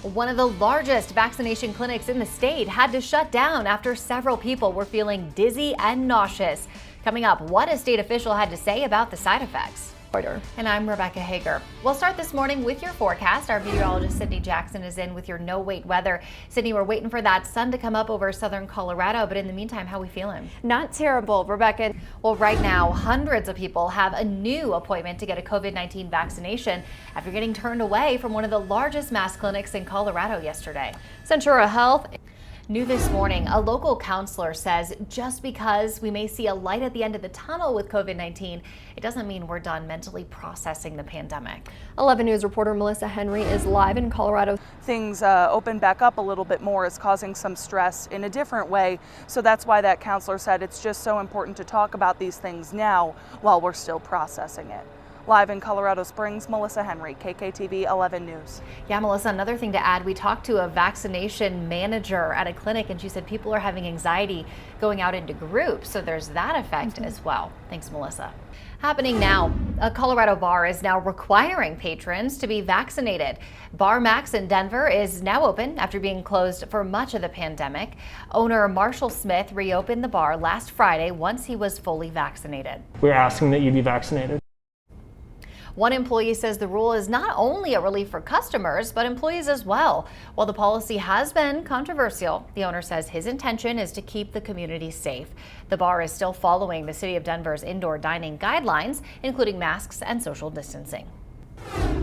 One of the largest vaccination clinics in the state had to shut down after several people were feeling dizzy and nauseous. Coming up, what a state official had to say about the side effects. And I'm Rebecca Hager. We'll start this morning with your forecast. Our meteorologist Sydney Jackson is in with your no-wait weather. Sydney, we're waiting for that sun to come up over southern Colorado, but in the meantime, how are we feeling? Not terrible, Rebecca. Well, right now, hundreds of people have a new appointment to get a COVID-19 vaccination after getting turned away from one of the largest mass clinics in Colorado yesterday. Centura Health. New this morning, a local counselor says just because we may see a light at the end of the tunnel with COVID-19, it doesn't mean we're done mentally processing the pandemic. 11 News reporter Melissa Henry is live in Colorado. Things open back up a little bit more is causing some stress in a different way. So that's why that counselor said it's just so important to talk about these things now while we're still processing it. Live in Colorado Springs, Melissa Henry, KKTV 11 News. Yeah, Melissa, another thing to add, we talked to a vaccination manager at a clinic and she said people are having anxiety going out into groups. So there's that effect as well. Thanks, Melissa. Happening now, a Colorado bar is now requiring patrons to be vaccinated. Bar Max in Denver is now open after being closed for much of the pandemic. Owner Marshall Smith reopened the bar last Friday once he was fully vaccinated. We're asking that you be vaccinated. One employee says the rule is not only a relief for customers, but employees as well. While the policy has been controversial, the owner says his intention is to keep the community safe. The bar is still following the City of Denver's indoor dining guidelines, including masks and social distancing.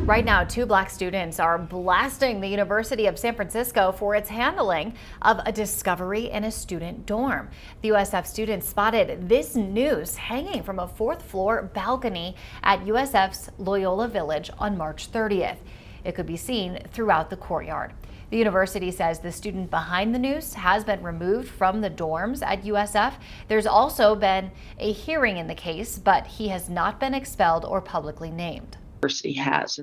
Right now, 2 black students are blasting the University of San Francisco for its handling of a discovery in a student dorm. The USF students spotted this noose hanging from a 4th floor balcony at USF's Loyola Village on March 30th. It could be seen throughout the courtyard. The university says the student behind the noose has been removed from the dorms at USF. There's also been a hearing in the case, but he has not been expelled or publicly named. Has.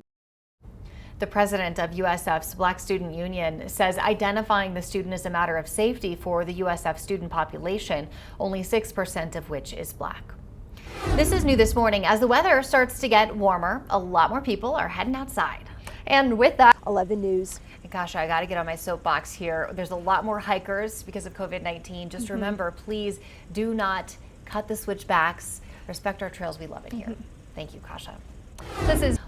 The president of USF's Black Student Union says identifying the student is a matter of safety for the USF student population, only 6% of which is black. This is new this morning. As the weather starts to get warmer, a lot more people are heading outside. And with that, 11 News. And gosh, I got to get on my soapbox here. There's a lot more hikers because of COVID-19. Just remember, please do not cut the switchbacks. Respect our trails. We love it here. Thank you, Kasha.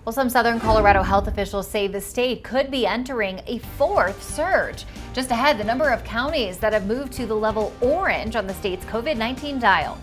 Well, some southern Colorado health officials say the state could be entering a 4th surge. Just ahead, the number of counties that have moved to the level orange on the state's COVID-19 dial.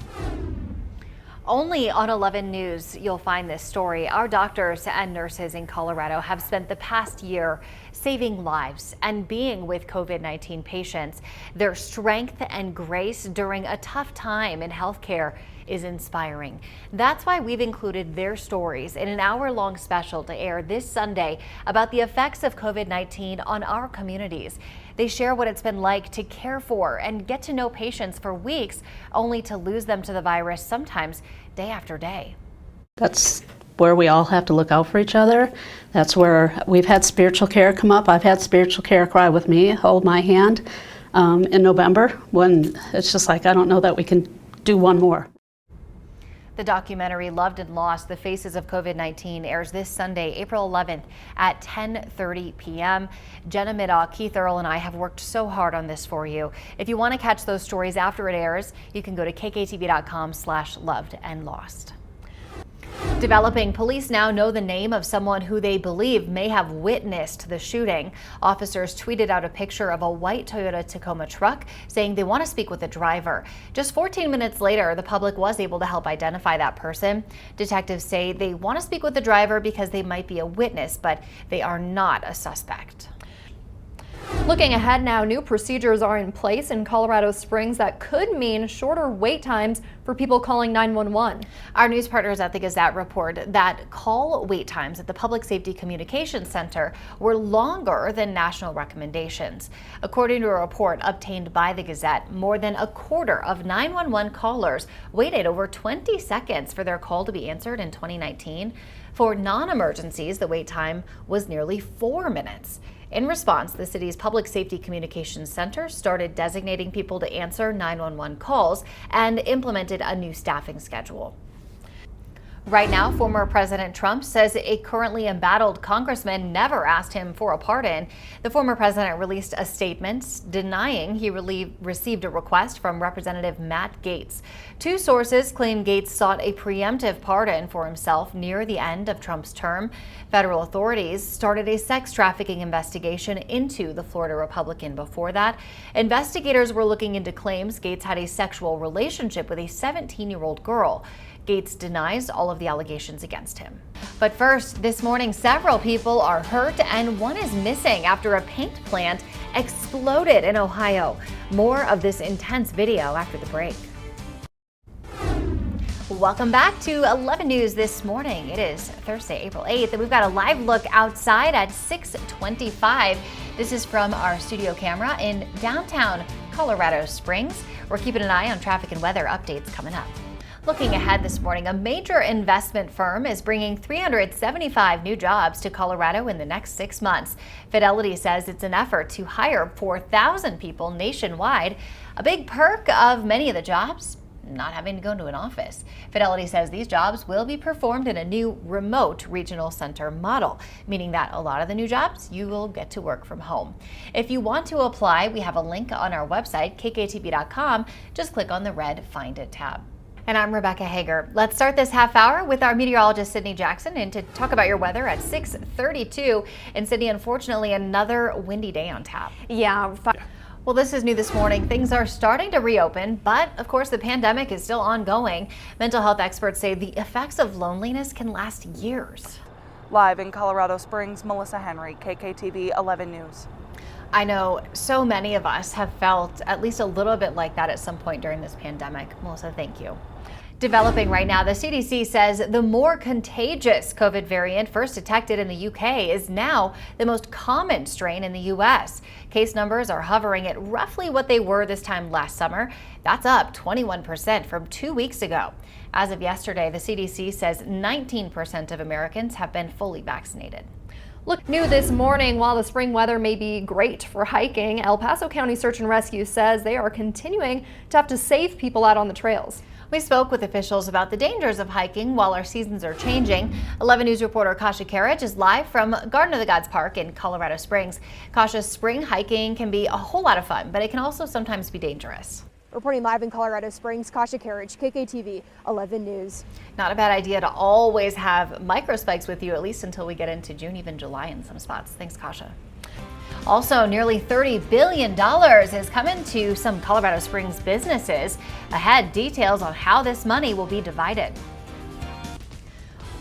Only on 11 News you'll find this story. Our doctors and nurses in Colorado have spent the past year saving lives and being with COVID-19 patients. Their strength and grace during a tough time in healthcare is inspiring. That's why we've included their stories in an hour-long special to air this Sunday about the effects of COVID-19 on our communities. They share what it's been like to care for and get to know patients for weeks, only to lose them to the virus, sometimes day after day. That's where we all have to look out for each other. That's where we've had spiritual care come up. I've had spiritual care cry with me, hold my hand in November, when it's just like, I don't know that we can do one more. The documentary Loved and Lost: The Faces of COVID-19 airs this Sunday, April 11th at 10:30 p.m. Jenna Middaugh, Keith Earl, and I have worked so hard on this for you. If you want to catch those stories after it airs, you can go to kktv.com/lovedandlost. Developing, police now know the name of someone who they believe may have witnessed the shooting. Officers tweeted out a picture of a white Toyota Tacoma truck saying they want to speak with the driver. Just 14 minutes later, the public was able to help identify that person. Detectives say they want to speak with the driver because they might be a witness, but they are not a suspect. Looking ahead now, new procedures are in place in Colorado Springs that could mean shorter wait times for people calling 911. Our news partners at the Gazette report that call wait times at the Public Safety Communications Center were longer than national recommendations. According to a report obtained by the Gazette, more than a quarter of 911 callers waited over 20 seconds for their call to be answered in 2019. For non-emergencies, the wait time was nearly 4 minutes. In response, the city's Public Safety Communications Center started designating people to answer 911 calls and implemented a new staffing schedule. Right now, former President Trump says a currently embattled congressman never asked him for a pardon. The former president released a statement denying he received a request from Representative Matt Gaetz. Two sources claim Gaetz sought a preemptive pardon for himself near the end of Trump's term. Federal authorities started a sex trafficking investigation into the Florida Republican before that. Investigators were looking into claims Gaetz had a sexual relationship with a 17-year-old girl. Gaetz denies all of the allegations against him. But first, this morning, several people are hurt and one is missing after a paint plant exploded in Ohio. More of this intense video after the break. Welcome back to 11 News this morning. It is Thursday, April 8th, and we've got a live look outside at 6:25. This is from our studio camera in downtown Colorado Springs. We're keeping an eye on traffic and weather updates coming up. Looking ahead this morning, a major investment firm is bringing 375 new jobs to Colorado in the next 6 months. Fidelity says it's an effort to hire 4,000 people nationwide. A big perk of many of the jobs, not having to go to an office. Fidelity says these jobs will be performed in a new remote regional center model, meaning that a lot of the new jobs you will get to work from home. If you want to apply, we have a link on our website, kktv.com. Just click on the red Find It tab. And I'm Rebecca Hager. Let's start this half hour with our meteorologist, Sydney Jackson, and to talk about your weather at 6:32. And Sydney, unfortunately, another windy day on tap. Yeah. Well, this is new this morning. Things are starting to reopen, but of course the pandemic is still ongoing. Mental health experts say the effects of loneliness can last years. Live in Colorado Springs, Melissa Henry, KKTV 11 News. I know so many of us have felt at least a little bit like that at some point during this pandemic. Melissa, thank you. Developing right now, the CDC says the more contagious COVID variant first detected in the UK is now the most common strain in the US. Case numbers are hovering at roughly what they were this time last summer. That's up 21% from 2 weeks ago. As of yesterday, the CDC says 19% of Americans have been fully vaccinated. Look, new this morning, while the spring weather may be great for hiking, El Paso County Search and Rescue says they are continuing to have to save people out on the trails. We spoke with officials about the dangers of hiking while our seasons are changing. 11 News reporter Kasha Karich is live from Garden of the Gods Park in Colorado Springs. Kasha, spring hiking can be a whole lot of fun, but it can also sometimes be dangerous. Reporting live in Colorado Springs, Kasha Karich, KKTV 11 News. Not a bad idea to always have microspikes with you, at least until we get into June, even July in some spots. Thanks, Kasha. Also, nearly $30 billion is coming to some Colorado Springs businesses. Ahead, details on how this money will be divided.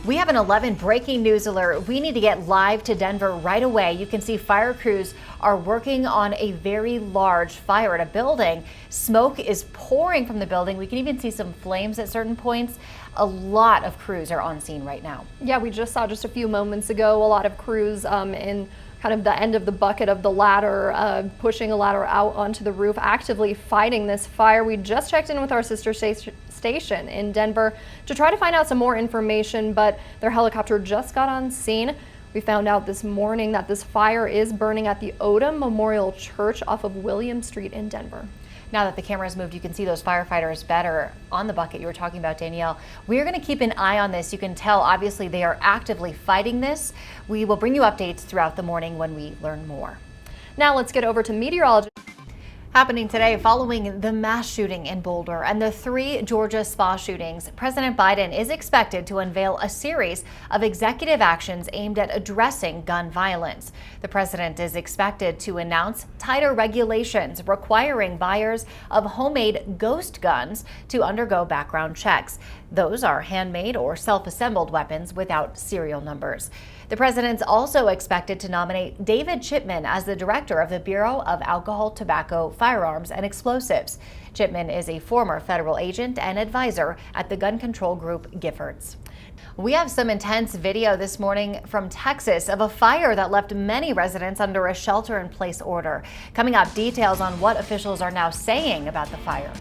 We have an 11 breaking news alert. We need to get live to Denver right away. You can see fire crews are working on a very large fire at a building. Smoke is pouring from the building. We can even see some flames at certain points. A lot of crews are on scene right now. Yeah, we just saw just a few moments ago a lot of crews in kind of the end of the bucket of the ladder, pushing a ladder out onto the roof, actively fighting this fire. We just checked in with our sister station in Denver to try to find out some more information, but their helicopter just got on scene. We found out this morning that this fire is burning at the Odom Memorial Church off of William Street in Denver. Now that the camera's moved, you can see those firefighters better on the bucket you were talking about, Danielle. We're going to keep an eye on this. You can tell, obviously, they are actively fighting this. We will bring you updates throughout the morning when we learn more. Now let's get over to meteorology. Happening today following the mass shooting in Boulder and the 3 Georgia spa shootings, President Biden is expected to unveil a series of executive actions aimed at addressing gun violence. The president is expected to announce tighter regulations requiring buyers of homemade ghost guns to undergo background checks. Those are handmade or self-assembled weapons without serial numbers. The president's also expected to nominate David Chipman as the director of the Bureau of Alcohol, Tobacco, Firearms, and Explosives. Chipman is a former federal agent and advisor at the gun control group Giffords. We have some intense video this morning from Texas of a fire that left many residents under a shelter-in-place order. Coming up, details on what officials are now saying about the fire.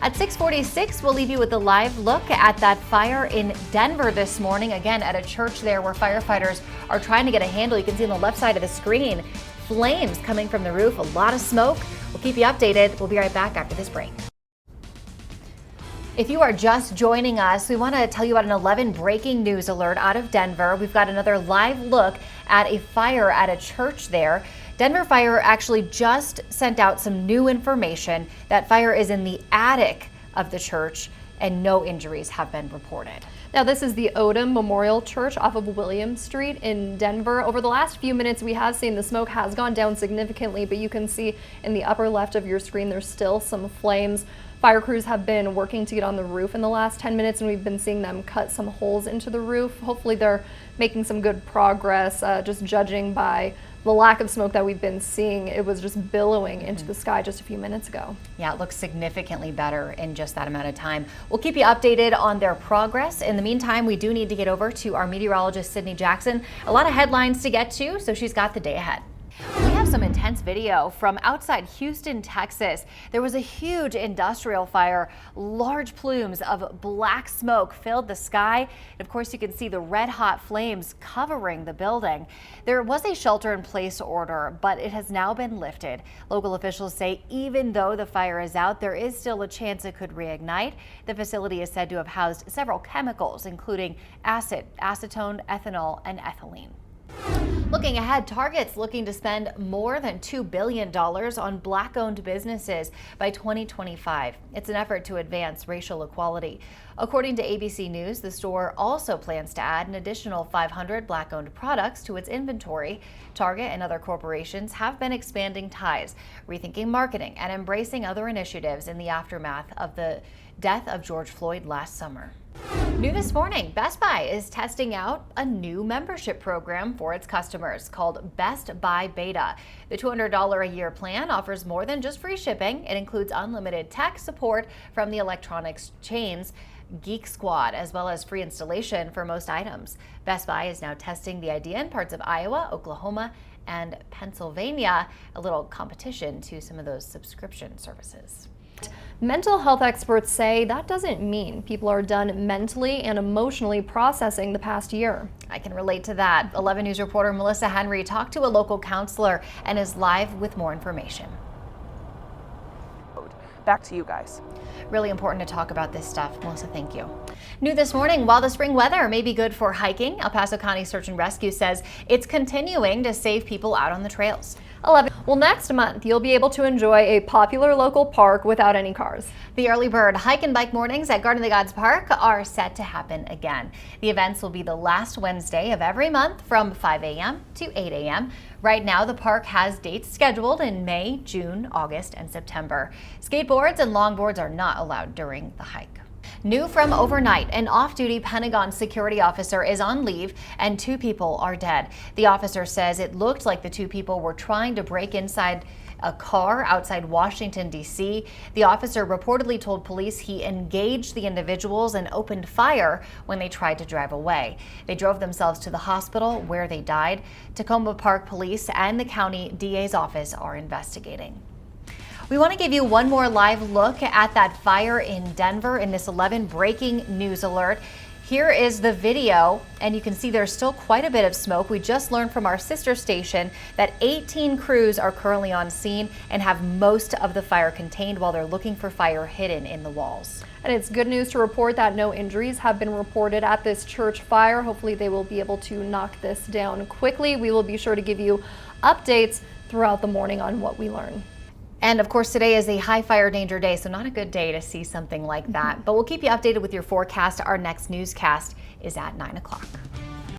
At 6:46, we'll leave you with a live look at that fire in Denver this morning, again at a church there where firefighters are trying to get a handle. You can see on the left side of the screen, flames coming from the roof, a lot of smoke. We'll keep you updated. We'll be right back after this break. If you are just joining us, we want to tell you about an 11 breaking news alert out of Denver. We've got another live look at a fire at a church there. Denver Fire actually just sent out some new information. That fire is in the attic of the church and no injuries have been reported. Now, this is the Odom Memorial Church off of William Street in Denver. Over the last few minutes, we have seen the smoke has gone down significantly, but you can see in the upper left of your screen, there's still some flames. Fire crews have been working to get on the roof in the last 10 minutes, and we've been seeing them cut some holes into the roof. Hopefully they're making some good progress, just judging by the lack of smoke that we've been seeing. It was just billowing into the sky just a few minutes ago. Yeah, it looks significantly better in just that amount of time. We'll keep you updated on their progress. In the meantime, we do need to get over to our meteorologist, Sydney Jackson. A lot of headlines to get to, so she's got the day ahead. We have some intense video from outside Houston, Texas. There was a huge industrial fire. Large plumes of black smoke filled the sky. And of course, you can see the red hot flames covering the building. There was a shelter-in-place order, but it has now been lifted. Local officials say even though the fire is out, there is still a chance it could reignite. The facility is said to have housed several chemicals, including acid, acetone, ethanol, and ethylene. Looking ahead, Target's looking to spend more than $2 billion on Black-owned businesses by 2025. It's an effort to advance racial equality. According to ABC News, the store also plans to add an additional 500 Black-owned products to its inventory. Target and other corporations have been expanding ties, rethinking marketing, and embracing other initiatives in the aftermath of the death of George Floyd last summer. New this morning, Best Buy is testing out a new membership program for its customers called Best Buy Beta. The $200 a year plan offers more than just free shipping. It includes unlimited tech support from the electronics chains Geek Squad, as well as free installation for most items. Best Buy is now testing the idea in parts of Iowa, Oklahoma, and Pennsylvania, a little competition to some of those subscription services. Mental health experts say that doesn't mean people are done mentally and emotionally processing the past year. I can relate to that. 11 News reporter Melissa Henry talked to a local counselor and is live with more information. Back to you guys. Really important to talk about this stuff. Melissa, thank you. New this morning, while the spring weather may be good for hiking, El Paso County Search and Rescue says it's continuing to save people out on the trails. 11. Well, next month, you'll be able to enjoy a popular local park without any cars. The early bird hike and bike mornings at Garden of the Gods Park are set to happen again. The events will be the last Wednesday of every month from 5 a.m. to 8 a.m. Right now, the park has dates scheduled in May, June, August, and September. Skateboards and longboards are not allowed during the hike. New from overnight, an off-duty Pentagon security officer is on leave and 2 people are dead. The officer says it looked like the 2 people were trying to break inside a car outside Washington, D.C. The officer reportedly told police he engaged the individuals and opened fire when they tried to drive away. They drove themselves to the hospital where they died. Tacoma Park Police and the county DA's office are investigating. We want to give you one more live look at that fire in Denver in this 11 breaking news alert. Here is the video, and you can see there's still quite a bit of smoke. We just learned from our sister station that 18 crews are currently on scene and have most of the fire contained while they're looking for fire hidden in the walls. And it's good news to report that no injuries have been reported at this church fire. Hopefully they will be able to knock this down quickly. We will be sure to give you updates throughout the morning on what we learn. And of course, today is a high fire danger day, so not a good day to see something like that. But we'll keep you updated with your forecast. Our next newscast is at 9 o'clock.